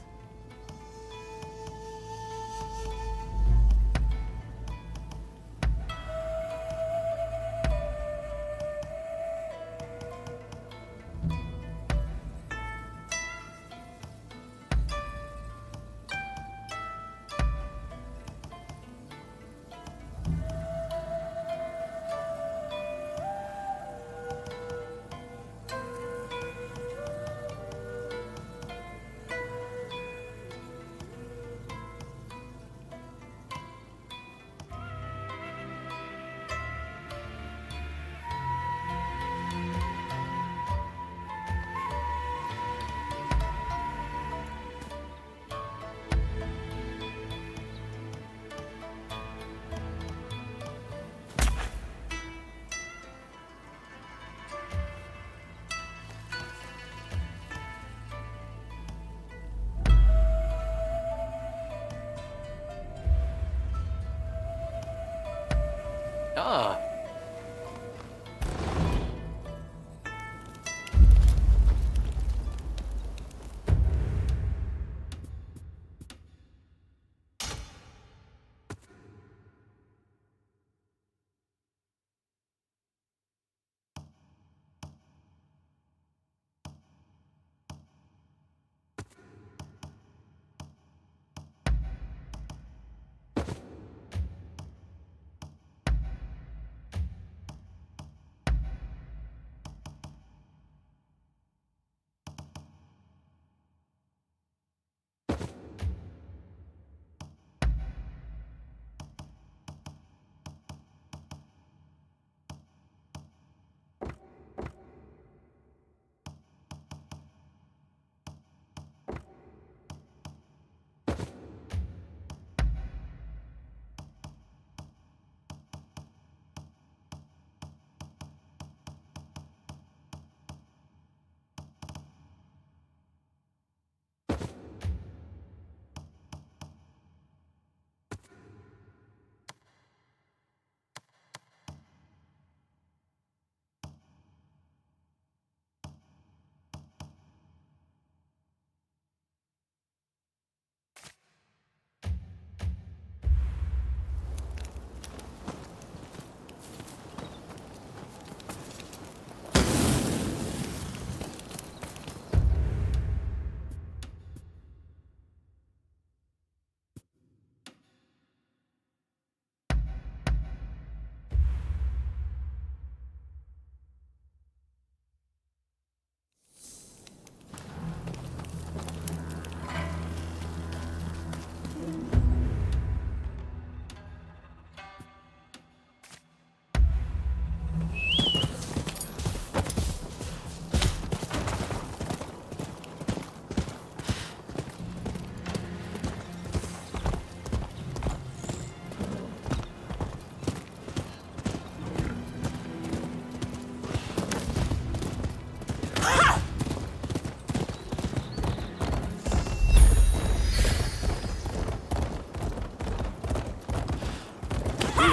Ah.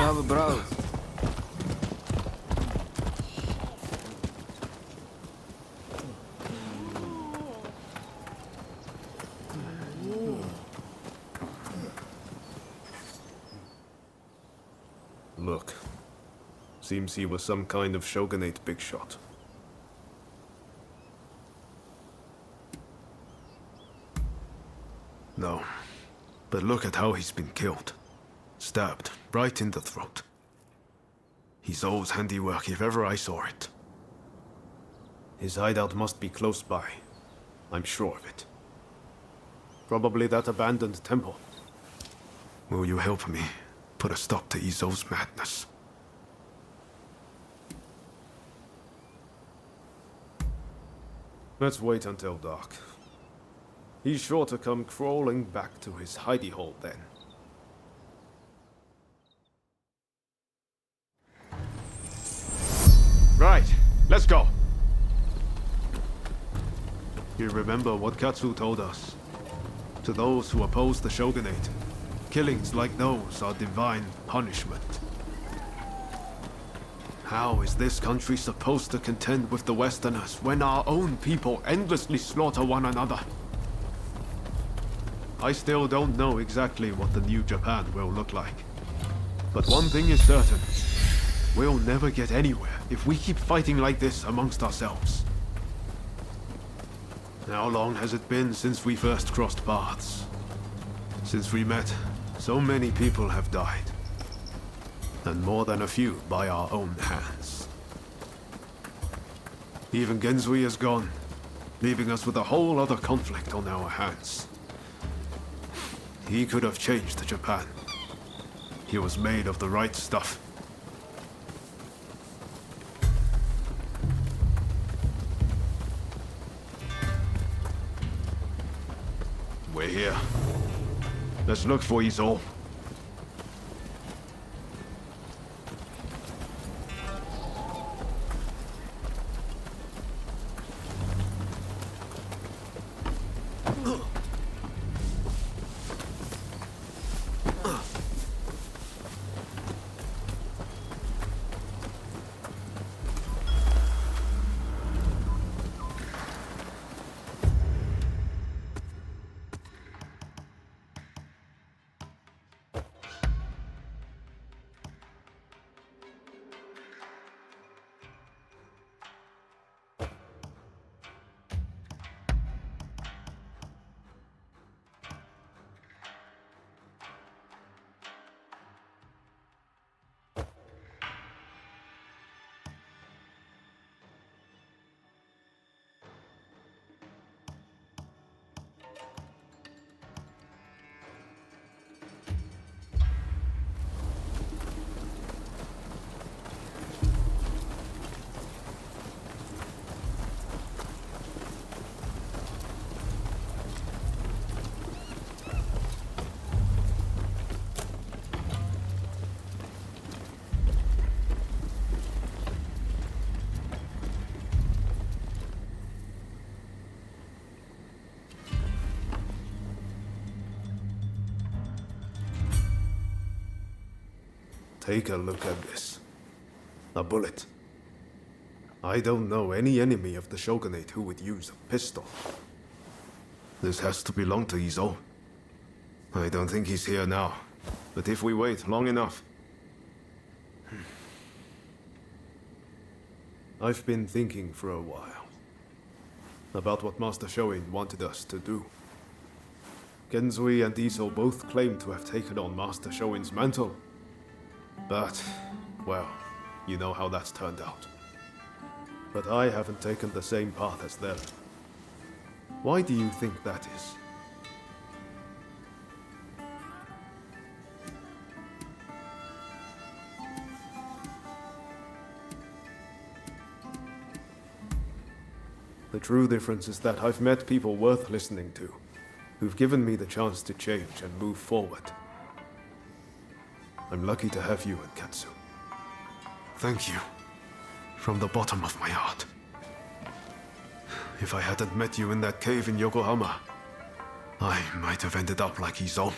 Have a browse. Look. Seems he was some kind of shogunate big shot. No. But look at how he's been killed. Stabbed right in the throat. He's O's handiwork if ever I saw it. His hideout must be close by. I'm sure of it. Probably that abandoned temple. Will you help me put a stop to Izo's madness? Let's wait until dark. He's sure to come crawling back to his hidey hole then. Right, let's go. You remember what Katsu told us? To those who oppose the shogunate, killings like those are divine punishment. How is this country supposed to contend with the Westerners when our own people endlessly slaughter one another? I still don't know exactly what the new Japan will look like. But one thing is certain. We'll never get anywhere if we keep fighting like this amongst ourselves. How long has it been since we first crossed paths? Since we met, so many people have died. And more than a few by our own hands. Even Genzui is gone, leaving us with a whole other conflict on our hands. He could have changed Japan. He was made of the right stuff. We're here. Let's look for Izo. Take a look at this. A bullet. I don't know any enemy of the shogunate who would use a pistol. This has to belong to Izo. I don't think he's here now, but if we wait long enough... I've been thinking for a while about what Master Shoin wanted us to do. Genzui and Izo both claim to have taken on Master Shoin's mantle. But, well, you know how that's turned out. But I haven't taken the same path as them. Why do you think that is? The true difference is that I've met people worth listening to, who've given me the chance to change and move forward. I'm lucky to have you and Katsu. Thank you. From the bottom of my heart. If I hadn't met you in that cave in Yokohama, I might have ended up like Izo.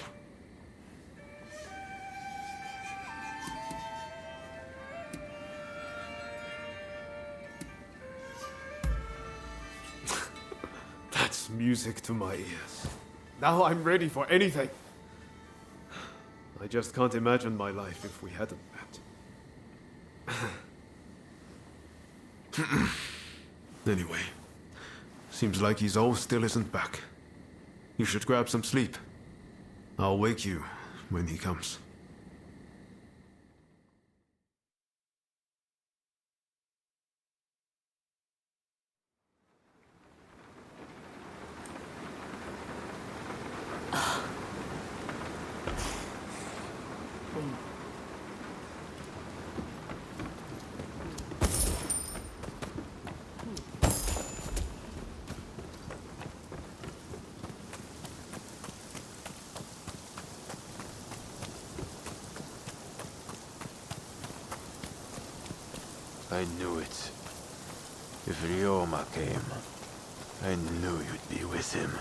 That's music to my ears. Now I'm ready for anything. I just can't imagine my life if we hadn't met. Anyway, seems like Izo still isn't back. You should grab some sleep. I'll wake you when he comes. I knew it. If Ryoma came, I knew you'd be with him.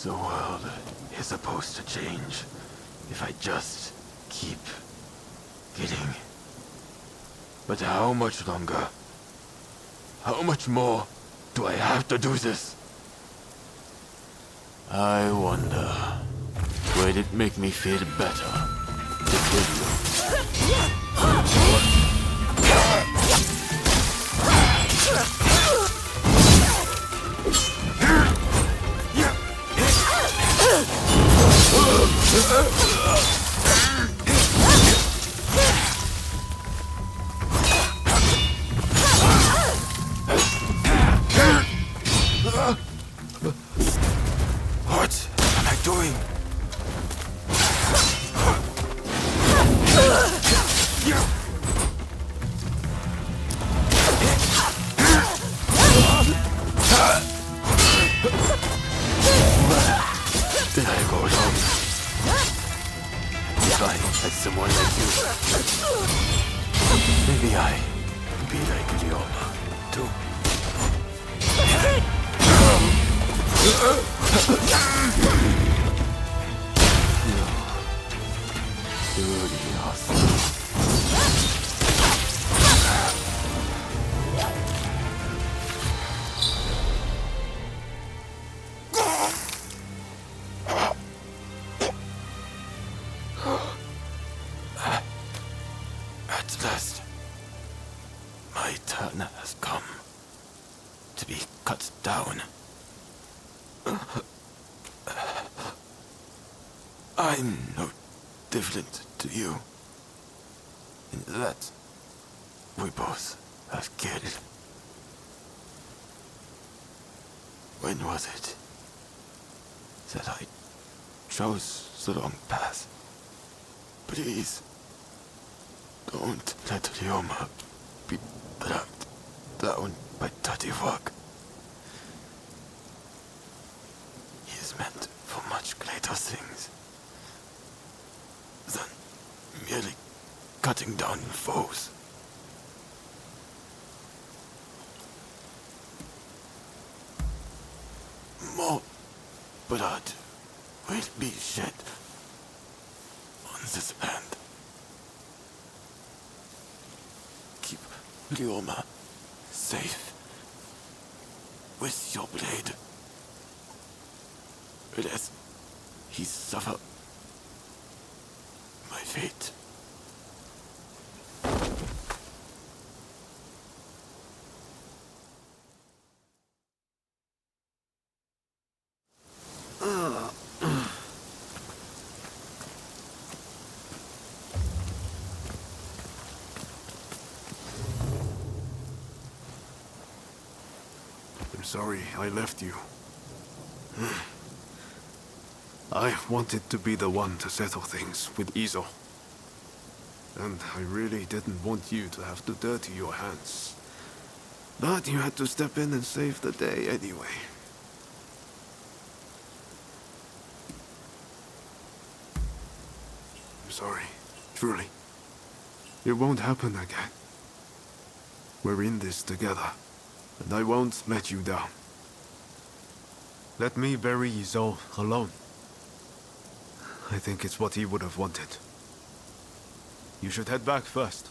The world is supposed to change if I just keep getting. But how much longer? How much more do I have to do this? I wonder, would it make me feel better to kill you? What am I doing? Did I go wrong? If I had someone like you, maybe I'd be like Ryoma, too. At last, my turn has come to be cut down. I'm no different to you, in that we both have killed. When was it that I chose the wrong path? Please, don't let Ryoma be dragged down by dirty work. He is meant for much greater things than merely cutting down foes. More blood will be shed on this land. Keep Ryoma safe with your blade, lest he suffer my fate. I'm sorry I left you. I wanted to be the one to settle things with Izo. And I really didn't want you to have to dirty your hands. But you had to step in and save the day anyway. I'm sorry, truly. It won't happen again. We're in this together, and I won't let you down. Let me bury Izo alone. I think it's what he would have wanted. You should head back first.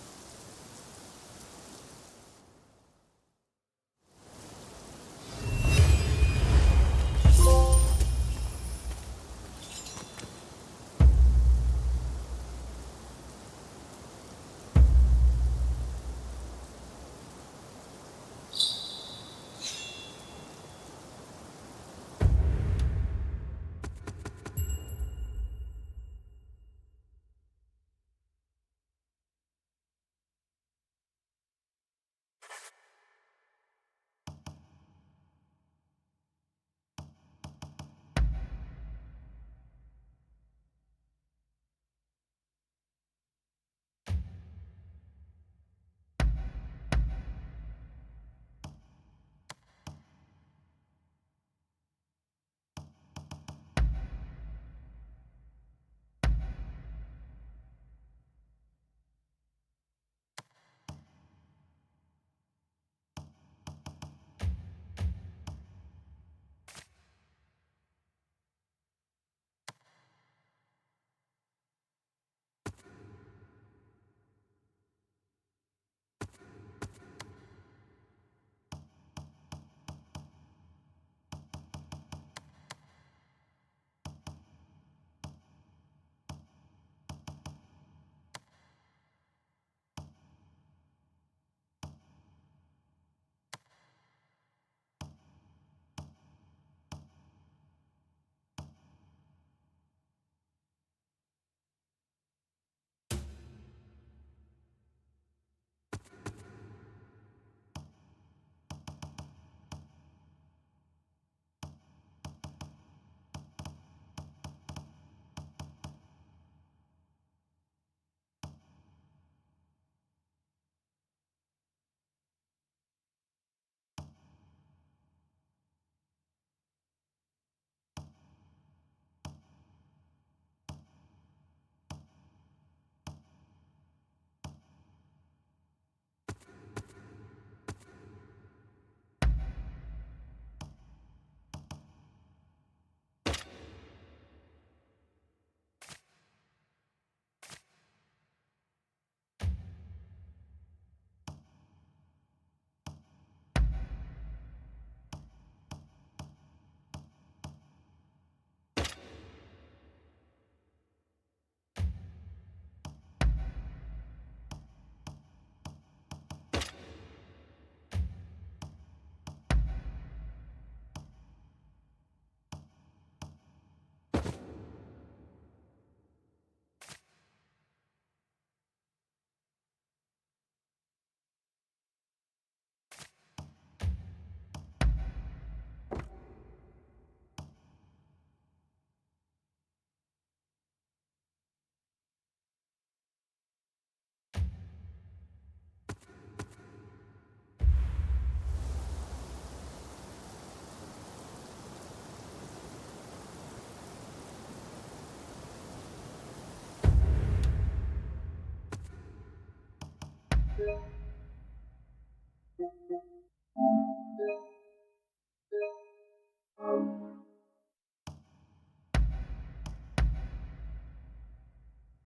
you.